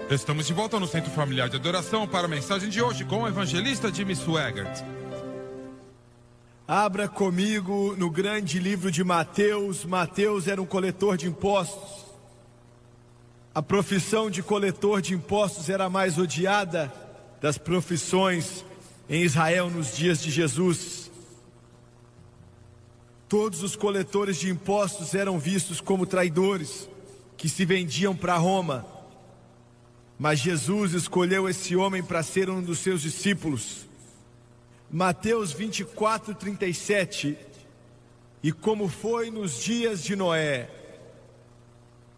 Estamos de volta no Centro Familiar de Adoração para a mensagem de hoje com o evangelista Jimmy Swaggart. Abra comigo no grande livro de Mateus. Mateus era um coletor de impostos. A profissão de coletor de impostos era a mais odiada das profissões em Israel nos dias de Jesus. Todos os coletores de impostos eram vistos como traidores que se vendiam para Roma. Mas Jesus escolheu esse homem para ser um dos seus discípulos. Mateus 24:37. E como foi nos dias de Noé,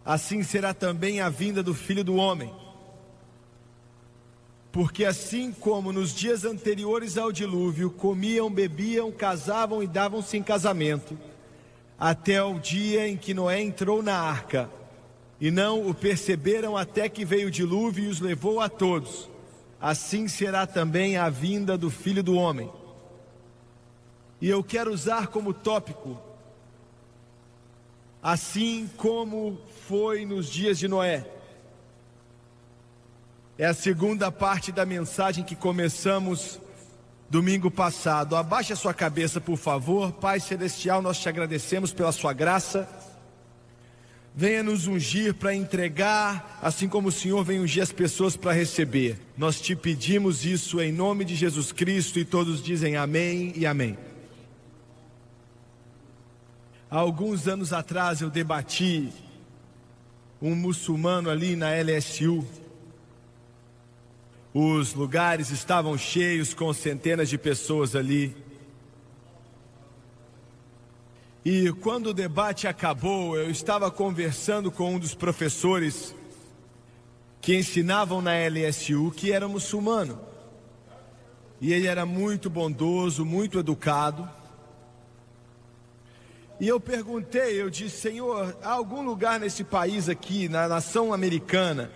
assim será também a vinda do Filho do Homem. Porque assim como nos dias anteriores ao dilúvio, comiam, bebiam, casavam e davam-se em casamento, até o dia em que Noé entrou na arca, e não o perceberam até que veio o dilúvio e os levou a todos, assim será também a vinda do Filho do Homem. E eu quero usar como tópico, assim como foi nos dias de Noé. É a segunda parte da mensagem que começamos domingo passado. Abaixe a sua cabeça, por favor. Pai Celestial, nós te agradecemos pela sua graça. Venha nos ungir para entregar, assim como o Senhor vem ungir as pessoas para receber. Nós te pedimos isso em nome de Jesus Cristo, e todos dizem amém e amém. Há alguns anos atrás eu debati um muçulmano ali na LSU. Os lugares estavam cheios com centenas de pessoas ali. E quando o debate acabou, eu estava conversando com um dos professores que ensinavam na LSU, que era muçulmano. E ele era muito bondoso, muito educado. E eu perguntei, eu disse: Senhor, há algum lugar nesse país aqui, na nação americana,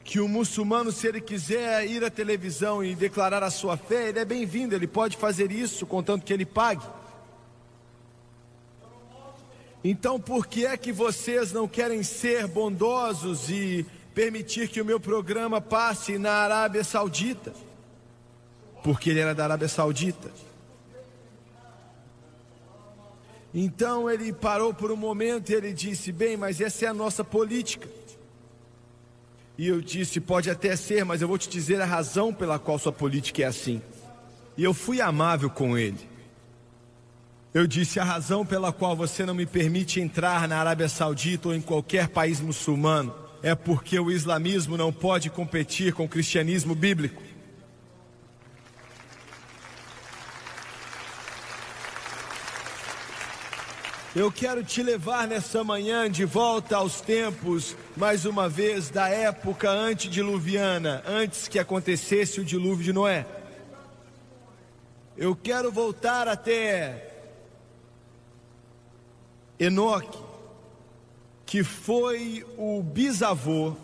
que o muçulmano, se ele quiser ir à televisão e declarar a sua fé, ele é bem-vindo, ele pode fazer isso, contanto que ele pague? Então por que é que vocês não querem ser bondosos e permitir que o meu programa passe na Arábia Saudita? Porque ele era da Arábia Saudita. Então ele parou por um momento e ele disse: bem, mas essa é a nossa política. E eu disse: pode até ser, mas eu vou te dizer a razão pela qual sua política é assim. E eu fui amável com ele. Eu disse: a razão pela qual você não me permite entrar na Arábia Saudita ou em qualquer país muçulmano é porque o islamismo não pode competir com o cristianismo bíblico. Eu quero te levar nessa manhã de volta aos tempos, mais uma vez, da época antediluviana, antes que acontecesse o dilúvio de Noé. Eu quero voltar até Enoque, que foi o bisavô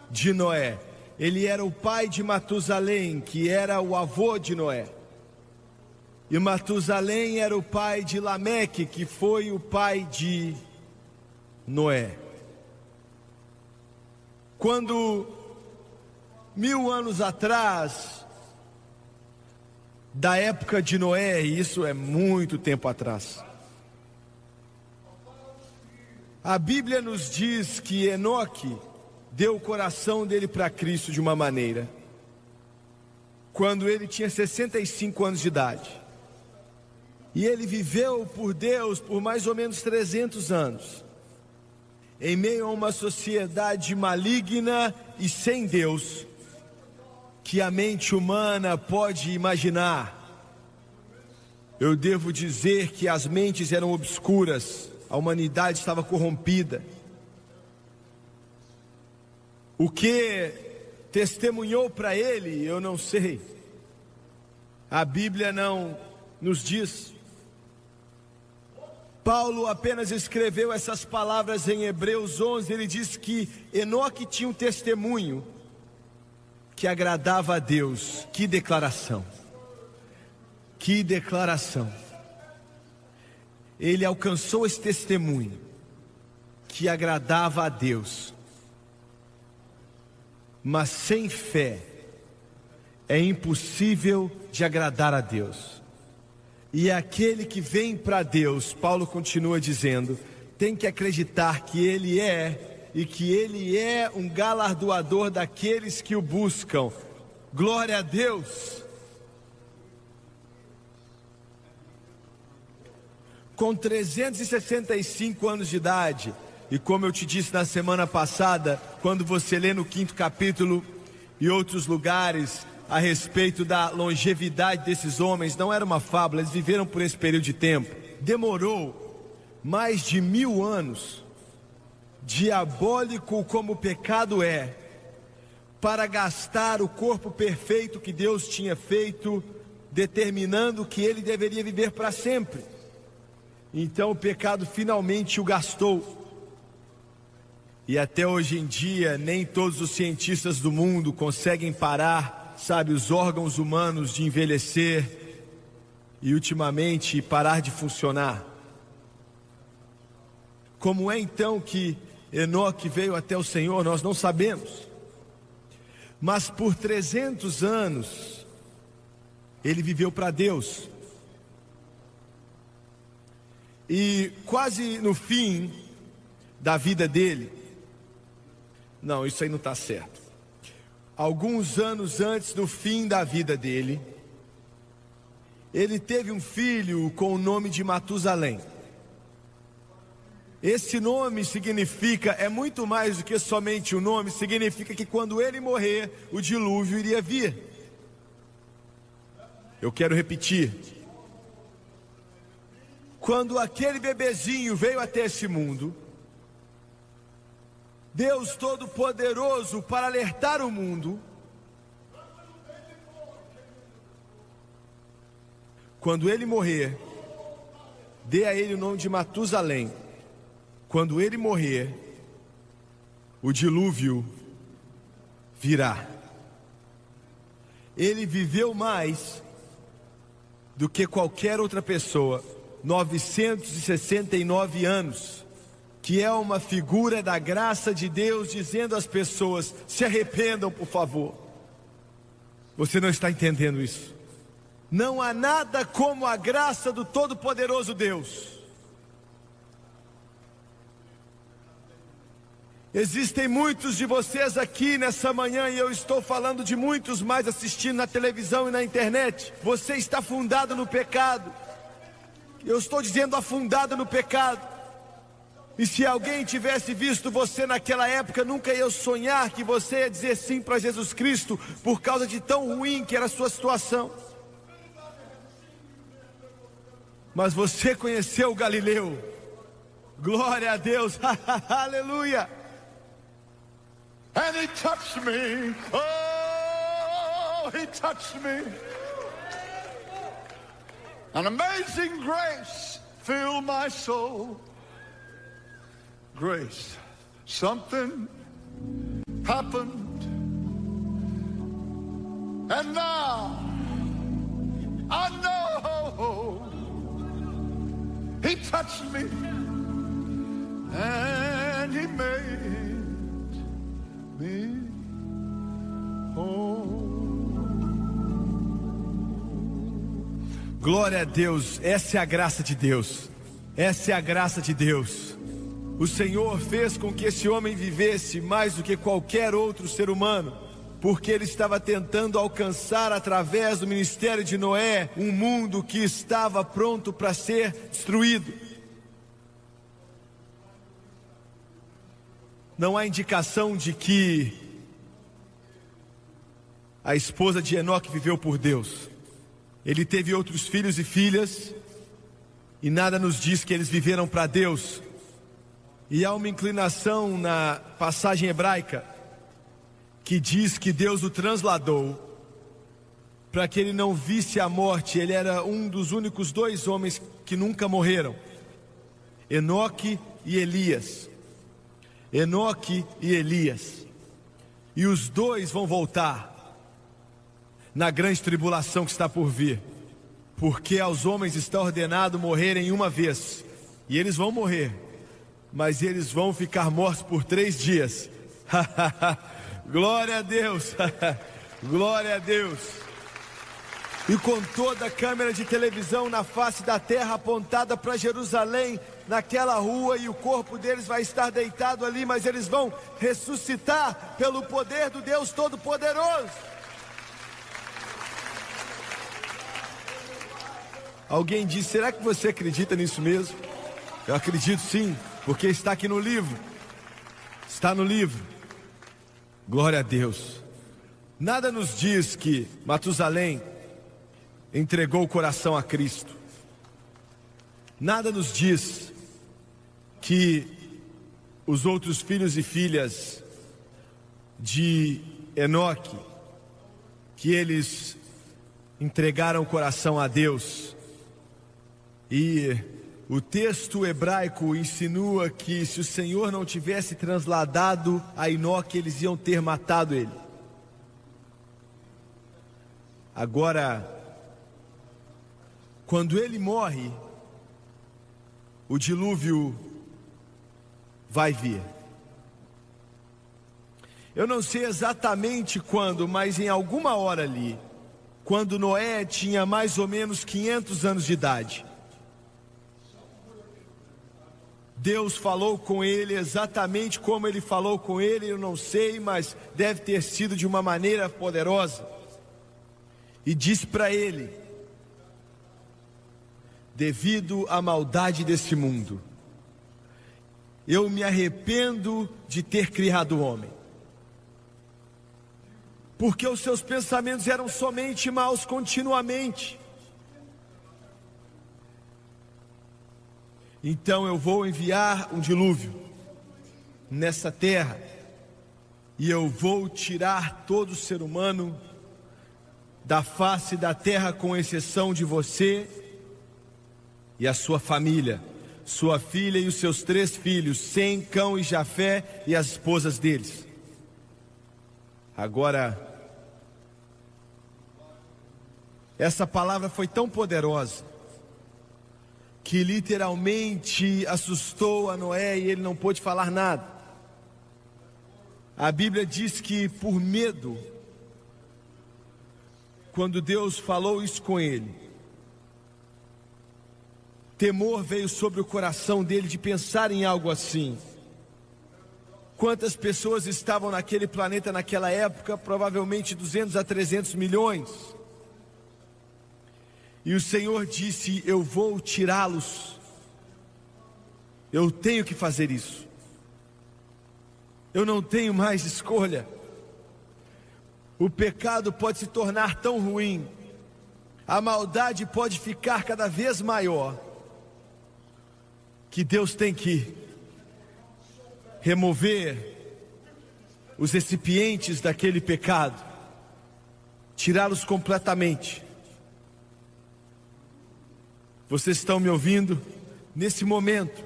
de Noé. Ele era o pai de Matusalém, que era o avô de Noé. E Matusalém era o pai de Lameque, que foi o pai de Noé. Quando 1000 anos atrás, da época de Noé, e isso é muito tempo atrás, a Bíblia nos diz que Enoque deu o coração dele para Cristo de uma maneira, quando ele tinha 65 anos de idade. E ele viveu por Deus por mais ou menos 300 anos, em meio a uma sociedade maligna e sem Deus, que a mente humana pode imaginar. Eu devo dizer que as mentes eram obscuras, a humanidade estava corrompida. O que testemunhou para ele, eu não sei. A Bíblia não nos diz. Paulo apenas escreveu essas palavras em Hebreus 11. Ele diz que Enoque tinha um testemunho que agradava a Deus. Que declaração! Que declaração! Ele alcançou esse testemunho que agradava a Deus. mas sem fé é impossível de agradar a Deus. E aquele que vem para Deus, Paulo continua dizendo, tem que acreditar que Ele é, e que Ele é um galardoador daqueles que o buscam. Glória a Deus! Com 365 anos de idade, e como eu te disse na semana passada, quando você lê no 5º capítulo e outros lugares a respeito da longevidade desses homens, não era uma fábula, eles viveram por esse período de tempo. Demorou mais de 1000 anos, diabólico como o pecado é, para gastar o corpo perfeito que Deus tinha feito, determinando que ele deveria viver para sempre. Então o pecado finalmente o gastou. E até hoje em dia, nem todos os cientistas do mundo conseguem parar, sabe, os órgãos humanos de envelhecer e ultimamente parar de funcionar. Como é então que Enoque veio até o Senhor, nós não sabemos. Mas por 300 anos, ele viveu para Deus. E quase no fim da vida dele, não, isso aí não está certo. Alguns anos antes do fim da vida dele, ele teve um filho com o nome de Matusalém. Esse nome significa, é muito mais do que somente o nome, significa que quando ele morrer, o dilúvio iria vir. Eu quero repetir. Quando aquele bebezinho veio até esse mundo, Deus Todo-Poderoso, para alertar o mundo, quando ele morrer, dê a ele o nome de Matusalém. Quando ele morrer, o dilúvio virá. Ele viveu mais do que qualquer outra pessoa, 969 anos, que é uma figura da graça de Deus, dizendo às pessoas, se arrependam por favor. Você não está entendendo isso? Não há nada como a graça do Todo-Poderoso Deus. Existem muitos de vocês aqui nessa manhã, e eu estou falando de muitos mais assistindo na televisão e na internet. Você está afundado no pecado. Eu estou dizendo afundado no pecado. E se alguém tivesse visto você naquela época, nunca ia sonhar que você ia dizer sim para Jesus Cristo, por causa de tão ruim que era a sua situação. Mas você conheceu o Galileu. Glória a Deus. Aleluia. And he touched me. Oh, he touched me. An amazing grace filled my soul. Grace. Something happened. And now I know he touched me and he made me whole. Glória a Deus, essa é a graça de Deus. Essa é a graça de Deus. O Senhor fez com que esse homem vivesse mais do que qualquer outro ser humano, porque ele estava tentando alcançar através do ministério de Noé um mundo que estava pronto para ser destruído. Não há indicação de que a esposa de Enoque viveu por Deus. Ele teve outros filhos e filhas, e nada nos diz que eles viveram para Deus. E há uma inclinação na passagem hebraica que diz que Deus o transladou para que ele não visse a morte. Ele era um dos únicos 2 homens que nunca morreram, Enoque e Elias. Enoque e Elias. E os 2 vão voltar na grande tribulação que está por vir, porque aos homens está ordenado morrerem uma vez, e eles vão morrer, mas eles vão ficar mortos por 3 dias. Glória a Deus. Glória a Deus. E com toda a câmera de televisão na face da terra apontada para Jerusalém, naquela rua, e o corpo deles vai estar deitado ali, mas eles vão ressuscitar pelo poder do Deus Todo-Poderoso. Alguém disse: será que você acredita nisso mesmo? Eu acredito sim, porque está aqui no livro. Está no livro. Glória a Deus. Nada nos diz que Matusalém entregou o coração a Cristo. Nada nos diz que os outros filhos e filhas de Enoque, que eles entregaram o coração a Deus. E o texto hebraico insinua que se o Senhor não tivesse trasladado a Enoque, eles iam ter matado ele. Agora, quando ele morre, o dilúvio vai vir. Eu não sei exatamente quando, mas em alguma hora ali, quando Noé tinha mais ou menos 500 anos de idade, Deus falou com ele exatamente como ele falou com ele, eu não sei, mas deve ter sido de uma maneira poderosa. E disse para ele: devido à maldade desse mundo, eu me arrependo de ter criado o homem, porque os seus pensamentos eram somente maus continuamente. Então eu vou enviar um dilúvio nessa terra, e eu vou tirar todo ser humano da face da terra, com exceção de você e a sua família, sua filha e os seus 3 filhos, Sem, Cão e Jafé, e as esposas deles. Agora, essa palavra foi tão poderosa que literalmente assustou a Noé, e ele não pôde falar nada. A Bíblia diz que por medo, quando Deus falou isso com ele, temor veio sobre o coração dele de pensar em algo assim. Quantas pessoas estavam naquele planeta naquela época? Provavelmente 200 a 300 milhões. E o Senhor disse: eu vou tirá-los. Eu tenho que fazer isso. Eu não tenho mais escolha. O pecado pode se tornar tão ruim, a maldade pode ficar cada vez maior, que Deus tem que remover os recipientes daquele pecado, tirá-los completamente. Vocês estão me ouvindo? Nesse momento,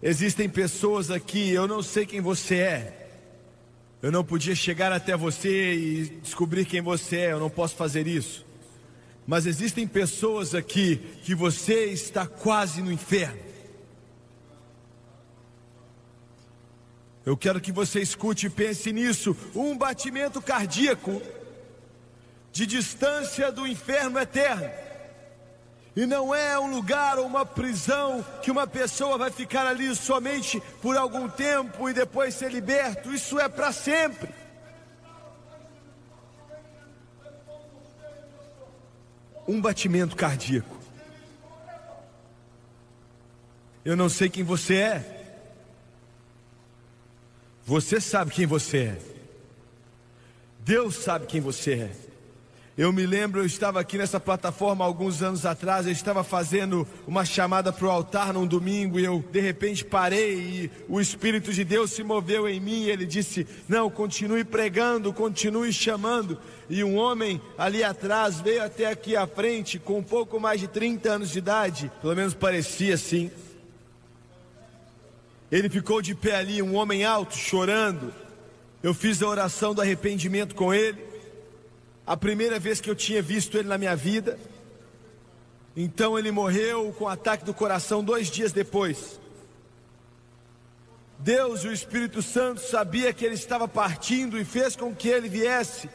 existem pessoas aqui, eu não sei quem você é. Eu não podia chegar até você e descobrir quem você é, eu não posso fazer isso. Mas existem pessoas aqui que você está quase no inferno. Eu quero que você escute e pense nisso. Um batimento cardíaco de distância do inferno eterno. E não é um lugar ou uma prisão que uma pessoa vai ficar ali somente por algum tempo e depois ser liberto. Isso é para sempre. Um batimento cardíaco. Eu não sei quem você é. Você sabe quem você é. Deus sabe quem você é. Eu me lembro, eu estava aqui nessa plataforma alguns anos atrás, eu estava fazendo uma chamada para o altar num domingo, e eu de repente parei, e o Espírito de Deus se moveu em mim, e ele disse: não, continue pregando, continue chamando. E um homem ali atrás veio até aqui à frente, com um pouco mais de 30 anos de idade, pelo menos parecia assim. Ele ficou de pé ali, um homem alto, chorando. Eu fiz a oração do arrependimento com ele. A primeira vez que eu tinha visto ele na minha vida. Então ele morreu com ataque do coração 2 dias depois. Deus, o Espírito Santo, sabia que ele estava partindo e fez com que ele viesse.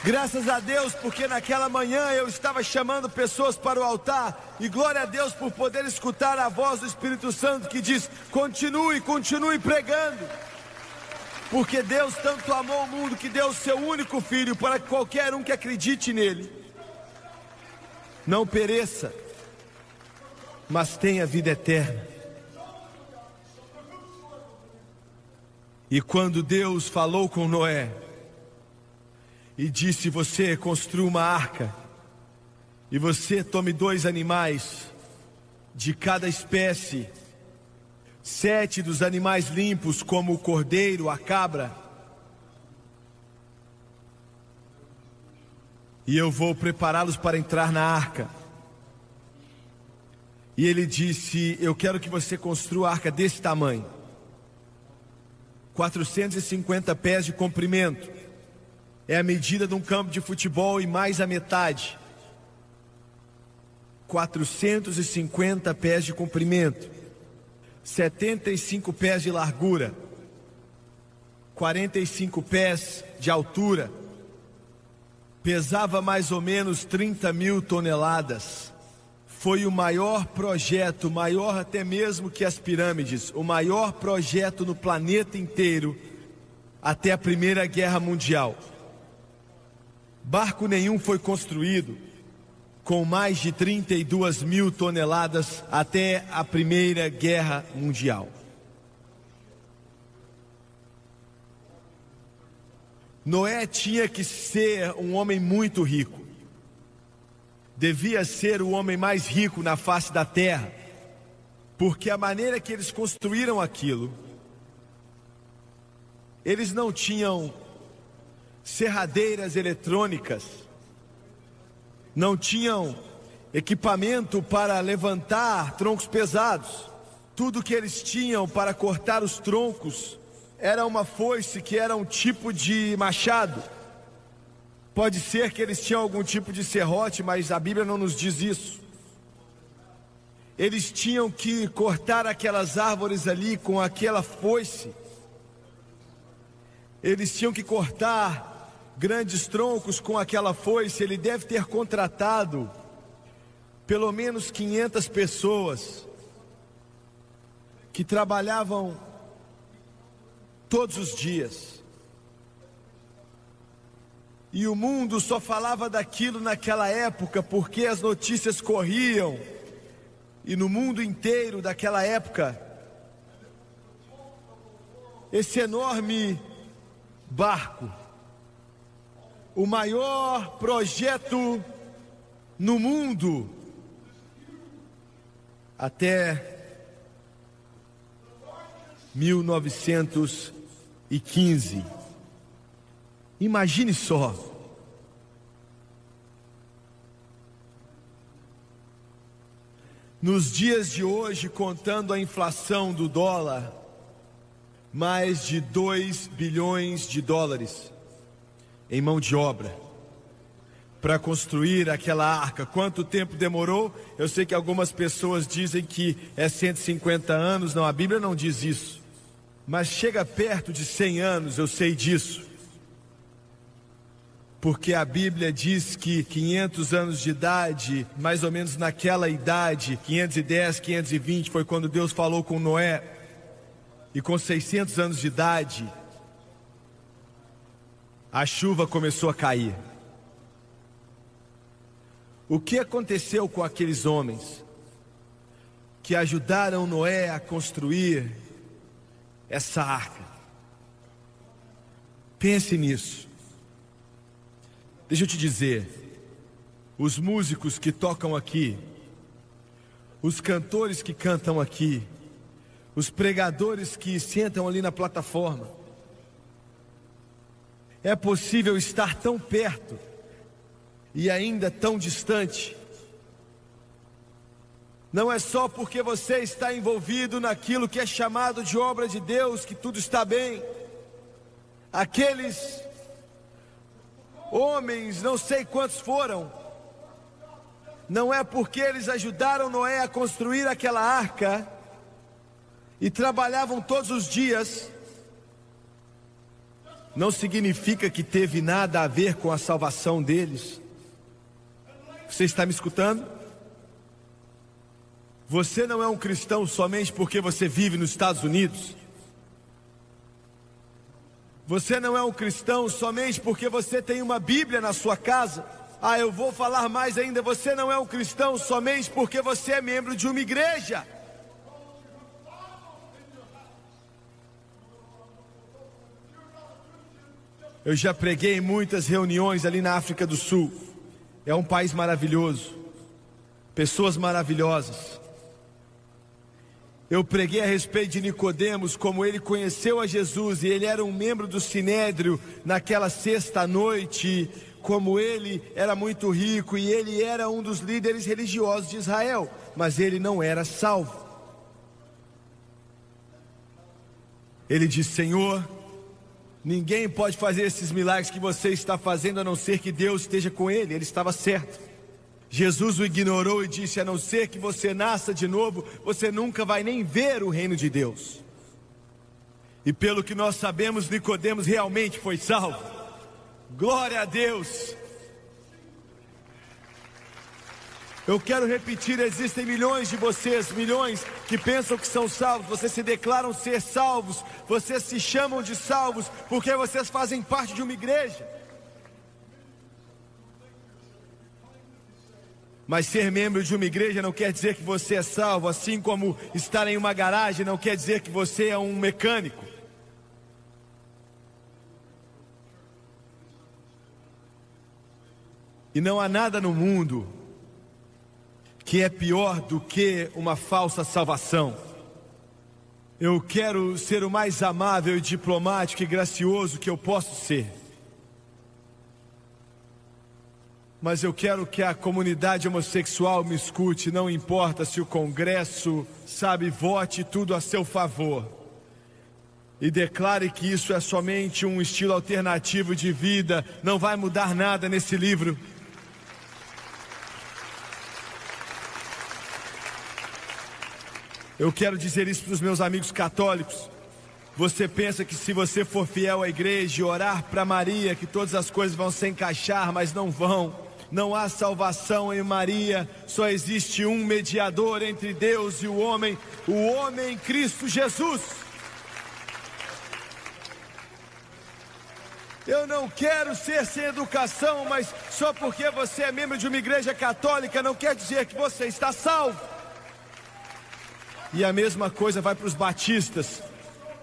Graças a Deus, porque naquela manhã eu estava chamando pessoas para o altar, e glória a Deus por poder escutar a voz do Espírito Santo que diz: continue pregando. Porque Deus tanto amou o mundo que deu o seu único filho para que qualquer um que acredite nele não pereça, mas tenha vida eterna. E quando Deus falou com Noé e disse: você construa uma arca, e você tome 2 animais de cada espécie, 7 dos animais limpos, como o cordeiro, a cabra, e eu vou prepará-los para entrar na arca. E ele disse: eu quero que você construa a arca desse tamanho, 450 pés de comprimento, é a medida de um campo de futebol e mais a metade. 450 pés de comprimento, 75 pés de largura, 45 pés de altura, pesava mais ou menos 30.000 toneladas. Foi o maior projeto, maior até mesmo que as pirâmides, o maior projeto no planeta inteiro até a Primeira Guerra Mundial. Barco nenhum foi construído com mais de 32.000 toneladas até a Primeira Guerra Mundial. Noé tinha que ser um homem muito rico. Devia ser o homem mais rico na face da terra, porque a maneira que eles construíram aquilo, eles não tinham serradeiras eletrônicas, não tinham equipamento para levantar troncos pesados. Tudo que eles tinham para cortar os troncos era uma foice, que era um tipo de machado. Pode ser que eles tinham algum tipo de serrote, mas a Bíblia não nos diz isso. Eles tinham que cortar aquelas árvores ali com aquela foice. Eles tinham que cortar grandes troncos com aquela foice. Ele deve ter contratado pelo menos 500 pessoas que trabalhavam todos os dias. E o mundo só falava daquilo naquela época porque as notícias corriam. E no mundo inteiro daquela época, esse enorme barco, o maior projeto no mundo até 1915. Imagine só. Nos dias de hoje, contando a inflação do dólar, mais de 2 bilhões de dólares em mão de obra para construir aquela arca. Quanto tempo demorou? Eu sei que algumas pessoas dizem que é 150 anos. Não, a Bíblia não diz isso. Mas chega perto de 100 anos, eu sei disso. Porque a Bíblia diz que 500 anos de idade, mais ou menos naquela idade, 510, 520, foi quando Deus falou com Noé. E com 600 anos de idade, a chuva começou a cair. O que aconteceu com aqueles homens que ajudaram Noé a construir essa arca? Pense nisso. Deixa eu te dizer, os músicos que tocam aqui, os cantores que cantam aqui, os pregadores que sentam ali na plataforma, é possível estar tão perto e ainda tão distante. Não é só porque você está envolvido naquilo que é chamado de obra de Deus que tudo está bem. Aqueles homens, não sei quantos foram, não é porque eles ajudaram Noé a construir aquela arca e trabalhavam todos os dias, não significa que teve nada a ver com a salvação deles. Você está me escutando? Você não é um cristão somente porque você vive nos Estados Unidos. Você não é um cristão somente porque você tem uma Bíblia na sua casa. Eu vou falar mais ainda. Você não é um cristão somente porque você é membro de uma igreja. Eu já preguei em muitas reuniões ali na África do Sul. É um país maravilhoso, pessoas maravilhosas. Eu preguei a respeito de Nicodemos, como ele conheceu a Jesus e ele era um membro do Sinédrio naquela sexta noite, como ele era muito rico e ele era um dos líderes religiosos de Israel, mas ele não era salvo. Ele disse: Senhor, ninguém pode fazer esses milagres que você está fazendo a não ser que Deus esteja com ele. Ele estava certo. Jesus o ignorou e disse: a não ser que você nasça de novo, você nunca vai nem ver o reino de Deus. E pelo que nós sabemos, Nicodemos realmente foi salvo. Glória a Deus. Eu quero repetir, existem milhões de vocês, milhões que pensam que são salvos. Vocês se declaram ser salvos, vocês se chamam de salvos porque vocês fazem parte de uma igreja. Mas ser membro de uma igreja não quer dizer que você é salvo, assim como estar em uma garagem não quer dizer que você é um mecânico. E não há nada no mundo que é pior do que uma falsa salvação. Eu quero ser o mais amável e diplomático e gracioso que eu posso ser. Mas eu quero que a comunidade homossexual me escute, não importa se o Congresso, vote tudo a seu favor. E declare que isso é somente um estilo alternativo de vida, não vai mudar nada nesse livro. Eu quero dizer isso para os meus amigos católicos. Você pensa que se você for fiel à igreja e orar para Maria, que todas as coisas vão se encaixar, mas não vão. Não há salvação em Maria, só existe um mediador entre Deus e o homem Cristo Jesus. Eu não quero ser sem educação, mas só porque você é membro de uma igreja católica não quer dizer que você está salvo. E a mesma coisa vai para os batistas,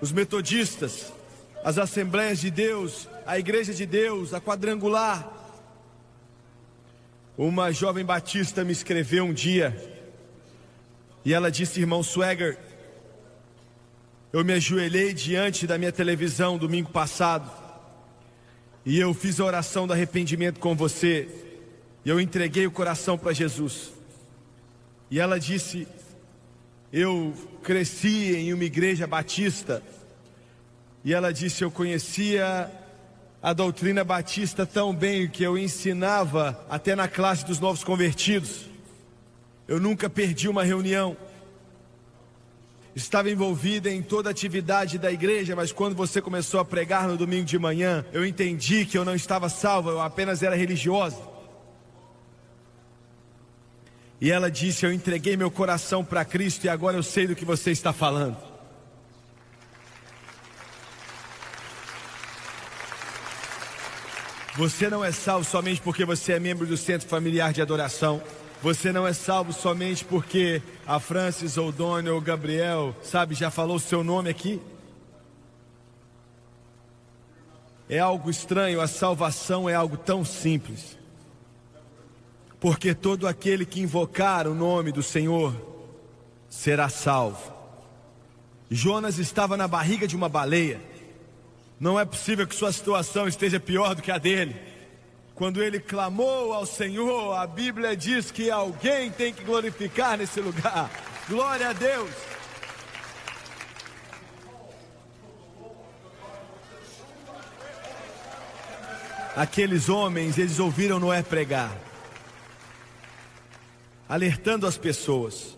os metodistas, as Assembleias de Deus, a Igreja de Deus, a Quadrangular. Uma jovem batista me escreveu um dia e ela disse: irmão Swagger, eu me ajoelhei diante da minha televisão domingo passado e eu fiz a oração do arrependimento com você e eu entreguei o coração para Jesus. E ela disse: eu cresci em uma igreja batista. E ela disse: eu conhecia a doutrina batista tão bem que eu ensinava até na classe dos novos convertidos. Eu nunca perdi uma reunião. Estava envolvida em toda a atividade da igreja, mas quando você começou a pregar no domingo de manhã, eu entendi que eu não estava salva, eu apenas era religiosa. E ela disse: eu entreguei meu coração para Cristo e agora eu sei do que você está falando. Você não é salvo somente porque você é membro do Centro Familiar de Adoração. Você não é salvo somente porque a Francis, ou Dona, ou Gabriel, já falou o seu nome aqui. É algo estranho, a salvação é algo tão simples. Porque todo aquele que invocar o nome do Senhor será salvo. Jonas estava na barriga de uma baleia. Não é possível que sua situação esteja pior do que a dele. Quando ele clamou ao Senhor, a Bíblia diz que alguém tem que glorificar nesse lugar. Glória a Deus. Aqueles homens, eles ouviram Noé pregar. alertando as pessoas.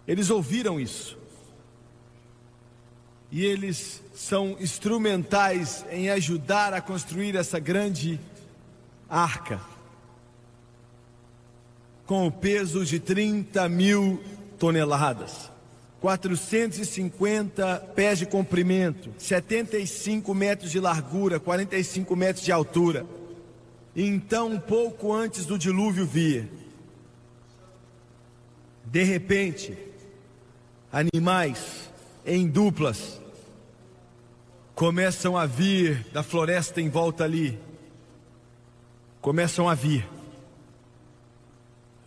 Eles ouviram isso. E eles são instrumentais em ajudar a construir essa grande arca, com o peso de 30.000 toneladas, 450 pés de comprimento, 75 metros de largura, 45 metros de altura. E então, um pouco antes do dilúvio vir, de repente, animais em duplas começam a vir da floresta em volta ali. Começam a vir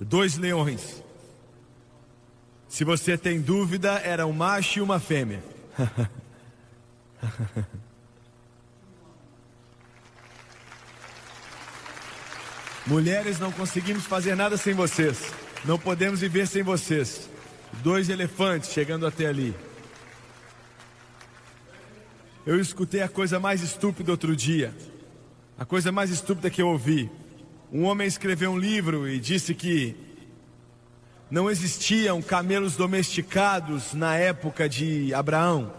2 leões. Se você tem dúvida, era um macho e uma fêmea. Mulheres, não conseguimos fazer nada sem vocês. Não podemos viver sem vocês. 2 elefantes chegando até ali. Eu escutei a coisa mais estúpida outro dia. A coisa mais estúpida que eu ouvi. Um homem escreveu um livro e disse que não existiam camelos domesticados na época de Abraão.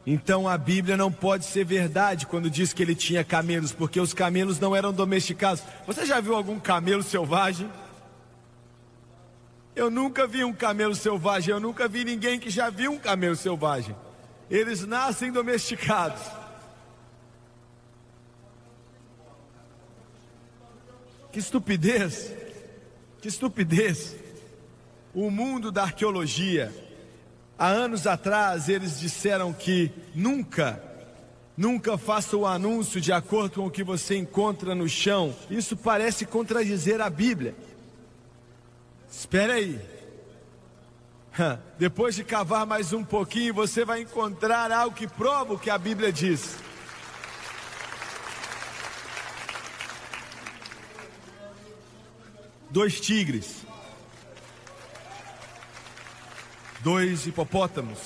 Então a Bíblia não pode ser verdade quando diz que ele tinha camelos, porque os camelos não eram domesticados. Você já viu algum camelo selvagem? Eu nunca vi um camelo selvagem, eu nunca vi ninguém que já viu um camelo selvagem. Eles nascem domesticados. Que estupidez! Que estupidez! O mundo da arqueologia, há anos atrás, eles disseram que nunca faça o anúncio de acordo com o que você encontra no chão. Isso parece contradizer a Bíblia. Espera aí. Depois de cavar mais um pouquinho, você vai encontrar algo que prova o que a Bíblia diz. Dois tigres. 2 hipopótamos.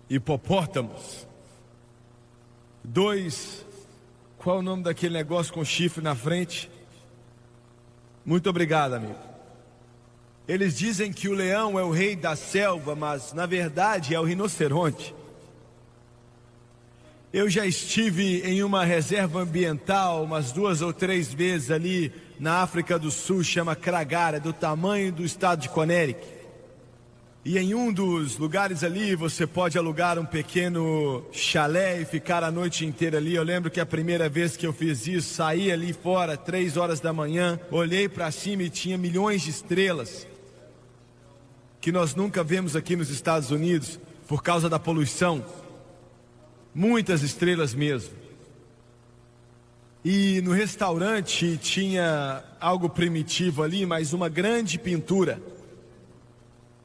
Hipopótamos. 2. Qual é o nome daquele negócio com chifre na frente? Muito obrigado, amigo. Eles dizem que o leão é o rei da selva, mas na verdade é o rinoceronte. Eu já estive em uma reserva ambiental umas 2 ou 3 vezes ali na África do Sul, chama Kragara, do tamanho do estado de Connecticut. E em um dos lugares ali você pode alugar um pequeno chalé e ficar a noite inteira ali. Eu lembro que a primeira vez que eu fiz isso, saí ali fora 3 horas da manhã, olhei para cima e tinha milhões de estrelas que nós nunca vemos aqui nos Estados Unidos por causa da poluição. Muitas estrelas mesmo. E no restaurante tinha algo primitivo ali, mas uma grande pintura.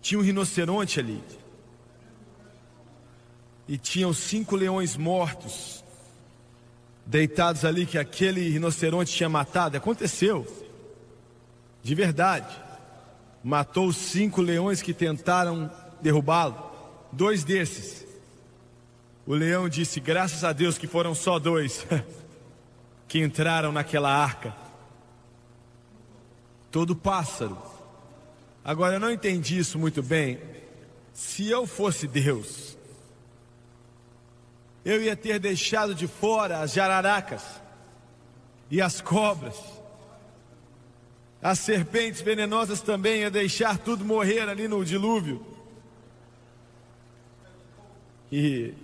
Tinha um rinoceronte ali. E tinham 5 leões mortos, deitados ali, que aquele rinoceronte tinha matado. Aconteceu. De verdade. Matou os 5 leões que tentaram derrubá-lo. 2 desses. O leão disse, graças a Deus que foram só 2 que entraram naquela arca. Todo pássaro. Agora eu não entendi isso muito bem. Se eu fosse Deus, eu ia ter deixado de fora as jararacas e as cobras. As serpentes venenosas também, ia deixar tudo morrer ali no dilúvio. E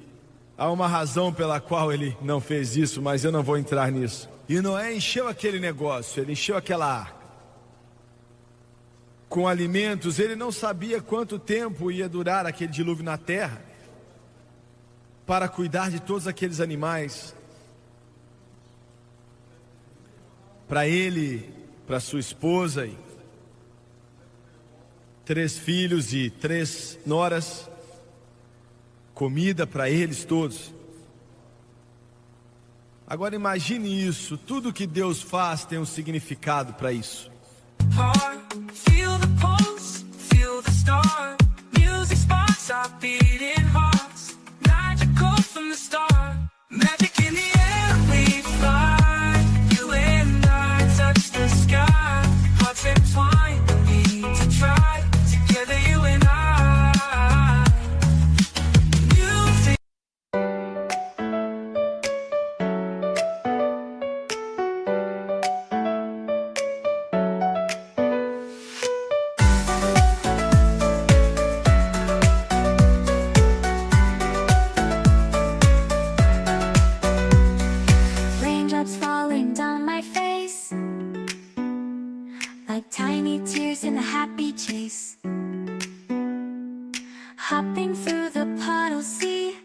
há uma razão pela qual ele não fez isso, mas eu não vou entrar nisso. E Noé encheu aquele negócio, ele encheu aquela arca com alimentos. Ele não sabia quanto tempo ia durar aquele dilúvio na terra para cuidar de todos aqueles animais. Para ele, para sua esposa e 3 filhos e 3 noras, comida para eles todos. Agora imagine isso, tudo que Deus faz tem um significado para isso. Feel the pulse, feel the star. Music sparks are beating hearts. Magical from the start. Magic in the air we fly. You and I hopping through the puddle sea,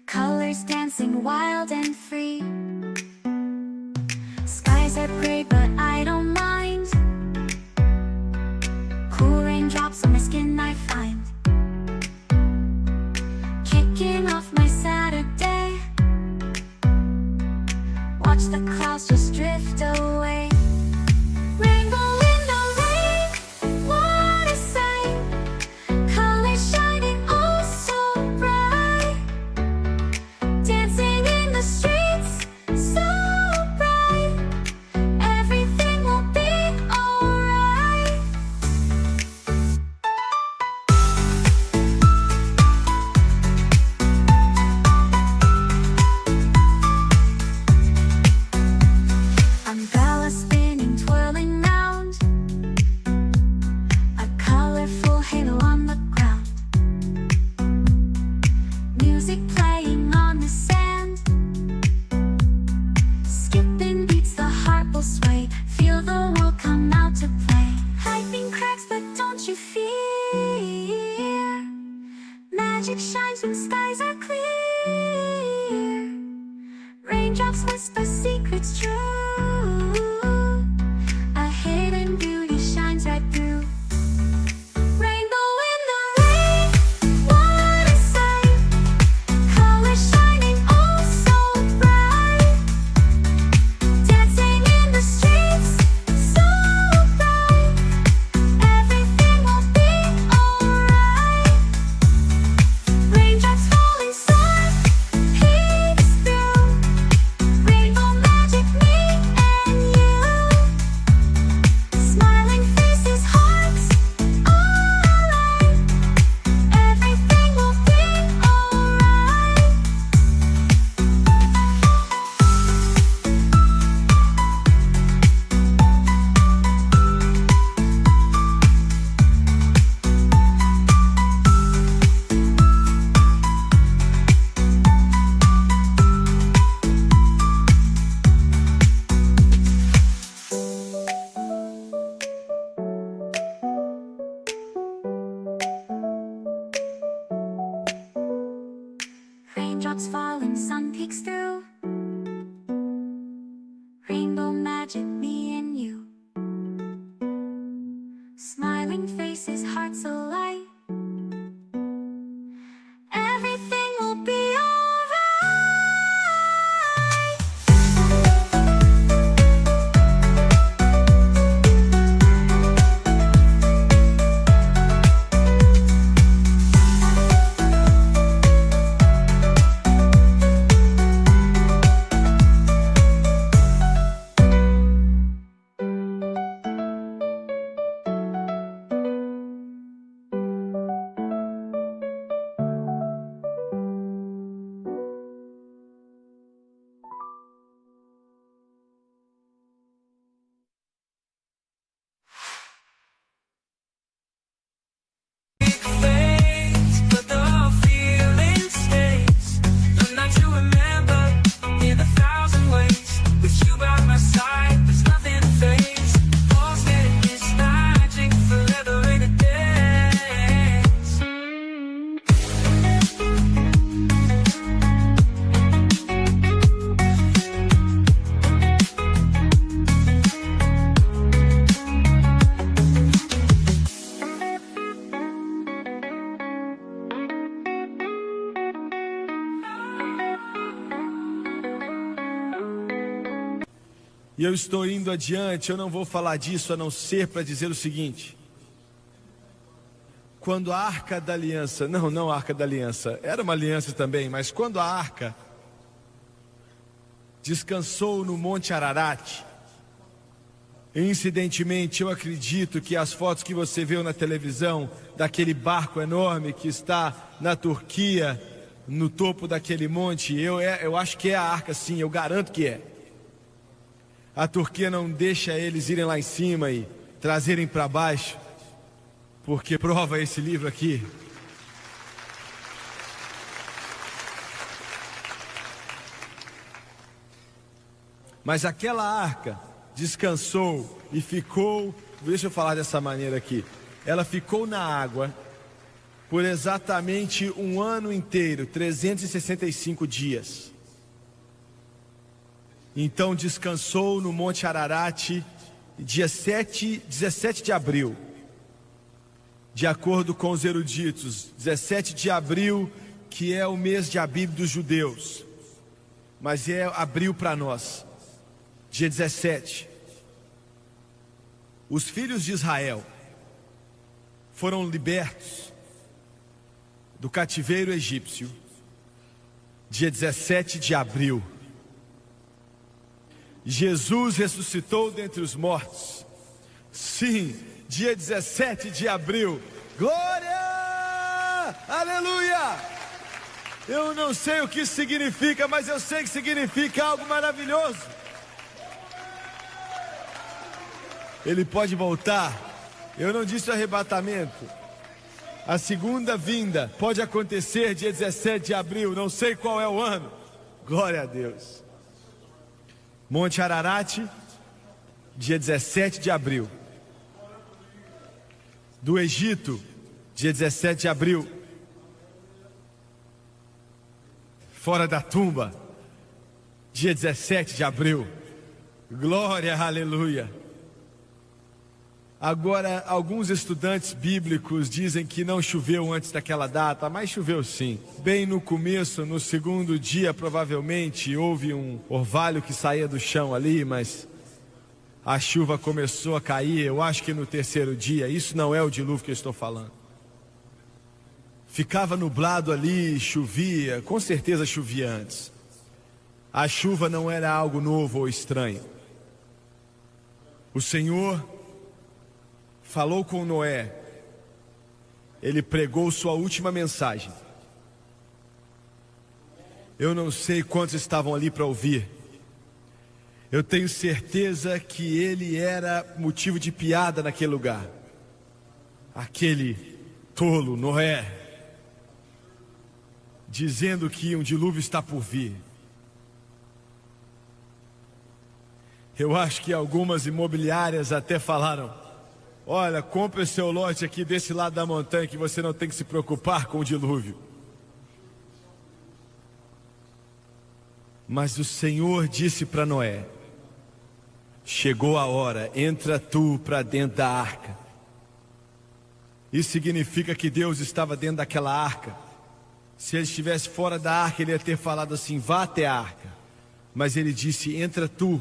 colors dancing wild and free. Skies are gray but I don't mind, cool raindrops on my skin I find. Kicking off my Saturday, watch the clouds just drift away. Rainbow in the rain, what a sight, colors shining oh so bright, dancing in the streets so bright, everything will be alright. Umbrella spinning, twirling round, a colorful halo on the ground. Music playing on the sand, skipping beats, the heart will sway. Feel the world come out to play. Lightning cracks, but don't you fear, magic shines when skies are clear. Raindrops whisper secrets true, a hidden beauty shines right through. Rainbow in the rain, what a sight, colors shining oh so bright, dancing in the streets so bright, everything will be alright. Raindrops falling soft, peeks through, rainbow magic me and you, smiling faces, hearts alight, everything will be alright. Raindrops falling, sun peeks through, rainbow magic me and you, smiling faces, hearts alight, everything will be alright. Fades, but the feeling stays. The night you remember in 1,000 ways. With you by my side, there's nothing to face. Lost in this magic, forever in a dance. E eu estou indo adiante, eu não vou falar disso a não ser para dizer o seguinte: quando a Arca da Aliança, não a Arca da Aliança, era uma aliança também, mas quando a Arca descansou no Monte Ararat, incidentemente eu acredito que as fotos que você viu na televisão, daquele barco enorme que está na Turquia, no topo daquele monte, eu acho que é a Arca sim, eu garanto que é. A Turquia não deixa eles irem lá em cima e trazerem para baixo, porque prova esse livro aqui. Mas aquela arca descansou e ficou, deixa eu falar dessa maneira aqui, ela ficou na água por exatamente um ano inteiro, 365 dias. Então descansou no Monte Ararat, dia 17 de abril. De acordo com os eruditos, 17 de abril, que é o mês de Abib dos judeus, mas é abril para nós, dia 17. Os filhos de Israel foram libertos do cativeiro egípcio, dia 17 de abril. Jesus ressuscitou dentre os mortos, sim, dia 17 de abril. Glória! Aleluia! Eu não sei o que isso significa, mas eu sei que significa algo maravilhoso. Ele pode voltar. Eu não disse o arrebatamento. A segunda vinda pode acontecer dia 17 de abril, não sei qual é o ano. Glória a Deus. Monte Ararat, dia 17 de abril. Do Egito, dia 17 de abril. Fora da tumba, dia 17 de abril. Glória, aleluia. Agora, alguns estudantes bíblicos dizem que não choveu antes daquela data, mas choveu sim. Bem no começo, no segundo dia, provavelmente, houve um orvalho que saía do chão ali, mas a chuva começou a cair, eu acho que no terceiro dia. Isso não é o dilúvio que eu estou falando. Ficava nublado ali, chovia, com certeza chovia antes. A chuva não era algo novo ou estranho. O Senhor falou com Noé, ele pregou sua última mensagem. Eu não sei quantos estavam ali para ouvir. Eu tenho certeza que ele era motivo de piada naquele lugar. Aquele tolo Noé, dizendo que um dilúvio está por vir. Eu acho que algumas imobiliárias até falaram: olha, compre o seu lote aqui desse lado da montanha que você não tem que se preocupar com o dilúvio. Mas o Senhor disse para Noé: chegou a hora, entra tu para dentro da arca. Isso significa que Deus estava dentro daquela arca. Se ele estivesse fora da arca, ele ia ter falado assim: vá até a arca. Mas ele disse: entra tu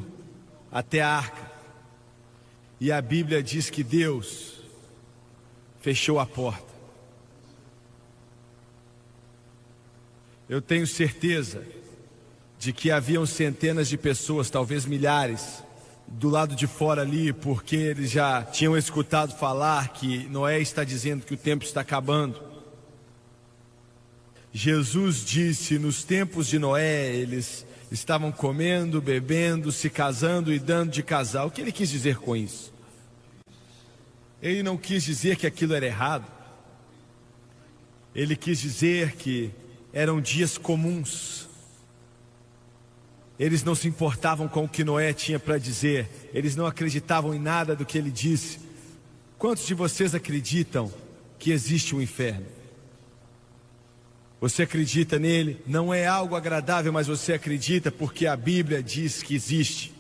até a arca. E a Bíblia diz que Deus fechou a porta. Eu tenho certeza de que haviam centenas de pessoas, talvez milhares, do lado de fora ali, porque eles já tinham escutado falar que Noé está dizendo que o tempo está acabando. Jesus disse: nos tempos de Noé, eles estavam comendo, bebendo, se casando e dando de casal. O que ele quis dizer com isso? Ele não quis dizer que aquilo era errado. Ele quis dizer que eram dias comuns. Eles não se importavam com o que Noé tinha para dizer. Eles não acreditavam em nada do que ele disse. Quantos de vocês acreditam que existe um inferno? Você acredita nele? Não é algo agradável, mas você acredita porque a Bíblia diz que existe.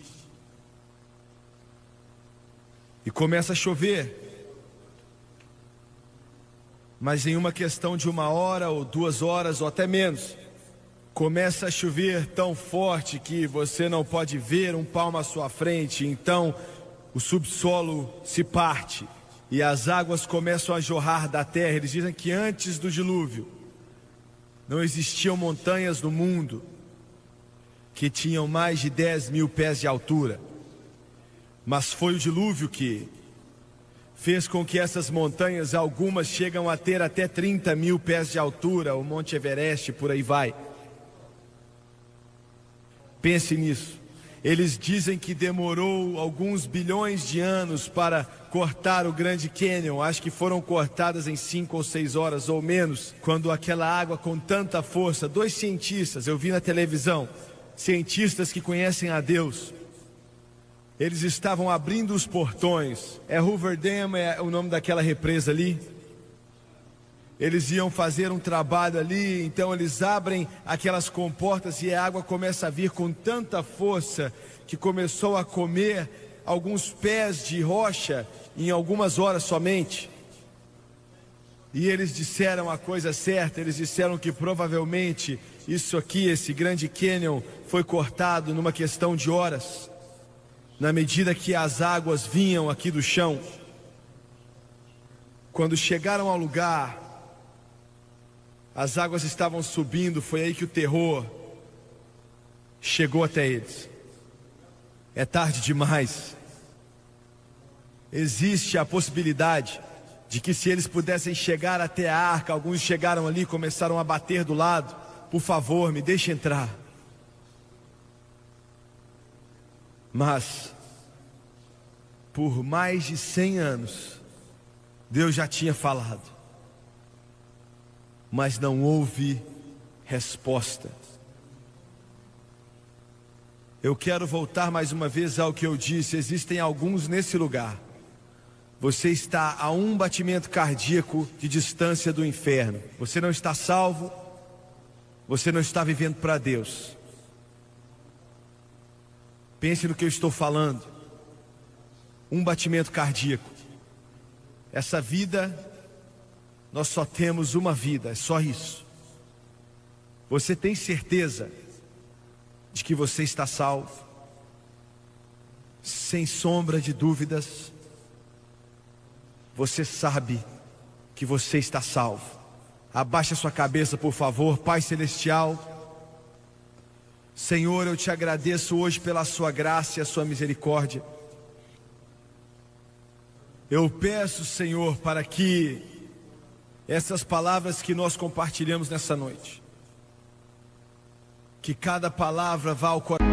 E começa a chover. Mas em uma questão de 1 hora ou 2 horas ou até menos, começa a chover tão forte que você não pode ver um palmo à sua frente. Então o subsolo se parte e as águas começam a jorrar da terra. Eles dizem que antes do dilúvio não existiam montanhas no mundo que tinham mais de 10.000 pés de altura. Mas foi o dilúvio que fez com que essas montanhas, algumas chegam a ter até 30.000 pés de altura, o Monte Everest, por aí vai. Pense nisso. Eles dizem que demorou alguns bilhões de anos para cortar o Grande Canyon. Acho que foram cortadas em 5 ou 6 horas ou menos, quando aquela água com tanta força, 2 cientistas, eu vi na televisão, cientistas que conhecem a Deus, eles estavam abrindo os portões. Hoover Dam é o nome daquela represa ali. Eles iam fazer um trabalho ali, então eles abrem aquelas comportas e a água começa a vir com tanta força que começou a comer alguns pés de rocha em algumas horas somente. E eles disseram a coisa certa, eles disseram que provavelmente isso aqui, esse grande cânion, foi cortado numa questão de horas, na medida que as águas vinham aqui do chão. Quando chegaram ao lugar, as águas estavam subindo, foi aí que o terror chegou até eles. É tarde demais. Existe a possibilidade de que se eles pudessem chegar até a arca, alguns chegaram ali e começaram a bater do lado. Por favor, me deixe entrar. Mas, por mais de 100 anos, Deus já tinha falado. Mas não houve resposta. Eu quero voltar mais uma vez ao que eu disse. Existem alguns nesse lugar. Você está a um batimento cardíaco de distância do inferno. Você não está salvo. Você não está vivendo para Deus. Pense no que eu estou falando. Um batimento cardíaco. Essa vida, nós só temos uma vida, é só isso. Você tem certeza de que você está salvo? Sem sombra de dúvidas. Você sabe que você está salvo. Abaixe a sua cabeça, por favor. Pai Celestial, Senhor, eu te agradeço hoje pela sua graça e a sua misericórdia. Eu peço, Senhor, para que essas palavras que nós compartilhamos nessa noite, que cada palavra vá ao coração.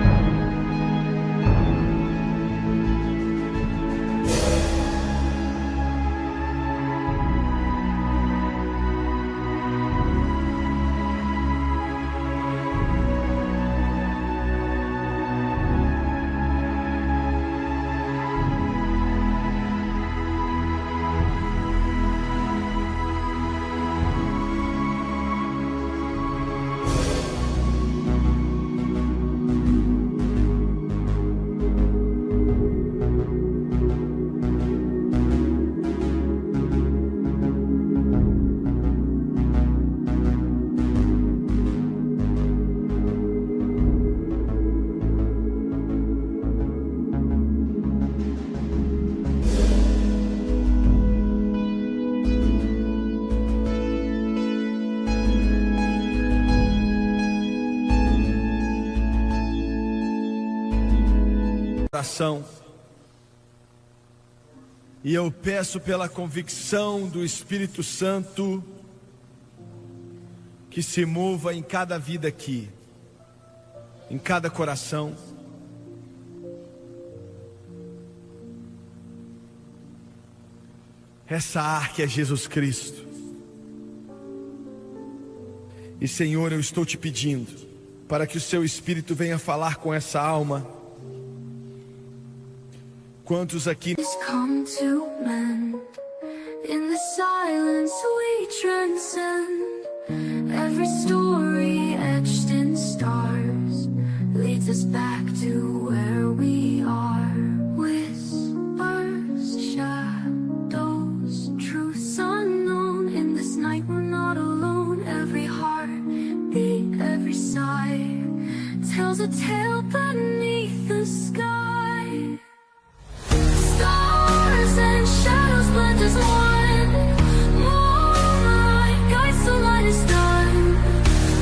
E eu peço pela convicção do Espírito Santo que se mova em cada vida aqui, em cada coração. Essa arca é Jesus Cristo. E Senhor, eu estou te pedindo para que o seu Espírito venha falar com essa alma. Quantos aqui Come to mend. In the silence we transcend. Every story etched in stars leads us back to where we are. Whispers, shadows, truths unknown. In this night we're not alone. Every heartbeat, every sigh tells a tale beneath the sky. Stars and shadows blend as one. Moonlight guides the light is done.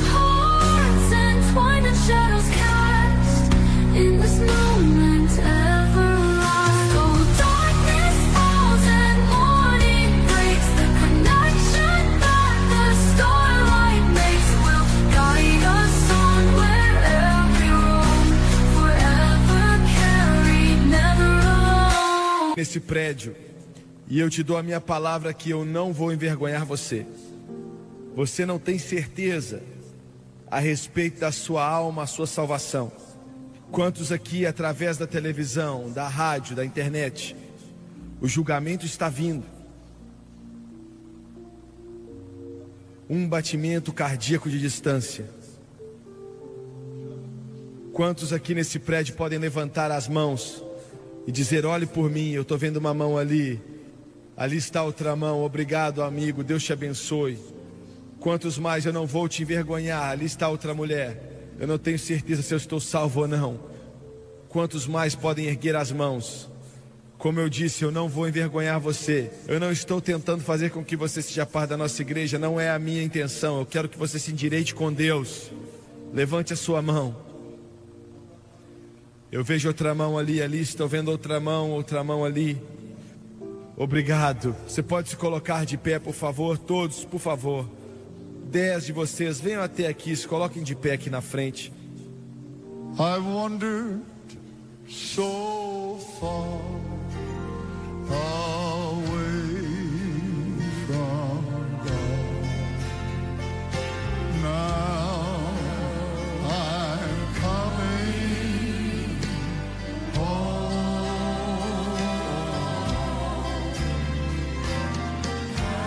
Hearts entwined and shadows cast in this moment ever lost. Oh, darkness falls and morning breaks. The connection that the starlight makes will guide us on wherever we roam. Forever carried, never alone. nesse prédio, e eu te dou a minha palavra que eu não vou envergonhar você. Você não tem certeza a respeito da sua alma, a sua salvação. Quantos aqui, através da televisão, da rádio, da internet, o julgamento está vindo. um batimento cardíaco de distância. Quantos aqui nesse prédio podem levantar as mãos e dizer: olhe por mim, eu estou vendo uma mão ali, ali está outra mão, obrigado amigo, Deus te abençoe. Quantos mais? Eu não vou te envergonhar, ali está outra mulher, eu não tenho certeza se eu estou salvo ou não. Quantos mais podem erguer as mãos? Como eu disse, eu não vou envergonhar você. Eu não estou tentando fazer com que você seja parte da nossa igreja, não é a minha intenção. Eu quero que você se endireite com Deus. Levante a sua mão. Eu vejo outra mão ali, ali estou vendo outra mão ali. Obrigado. Você pode se colocar de pé, por favor, todos, por favor. 10 de vocês, venham até aqui, se coloquem de pé aqui na frente. I've wandered so far away from God. Now I'm coming home.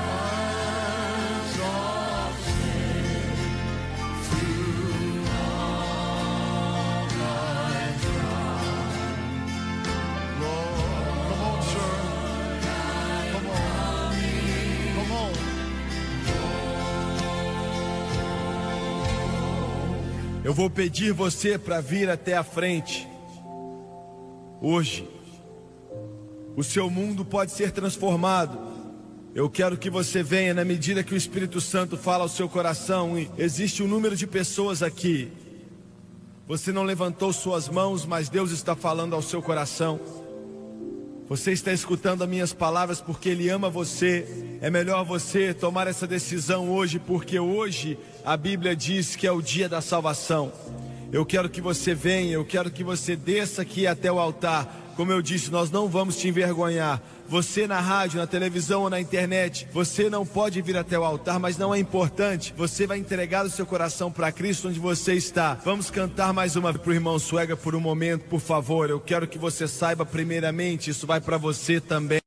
Eyes of sin through all my trials. Lord, come on, sir. Come on. Come on. Eu vou pedir você para vir até a frente. Hoje, o seu mundo pode ser transformado. Eu quero que você venha na medida que o Espírito Santo fala ao seu coração. E existe um número de pessoas aqui. Você não levantou suas mãos, mas Deus está falando ao seu coração. Você está escutando as minhas palavras porque Ele ama você. É melhor você tomar essa decisão hoje, porque hoje a Bíblia diz que é o dia da salvação. Eu quero que você venha, eu quero que você desça aqui até o altar. Como eu disse, nós não vamos te envergonhar. Você na rádio, na televisão ou na internet, você não pode vir até o altar, mas não é importante. Você vai entregar o seu coração para Cristo onde você está. Vamos cantar mais uma para o irmão Suega por um momento, por favor. Eu quero que você saiba primeiramente, isso vai para você também.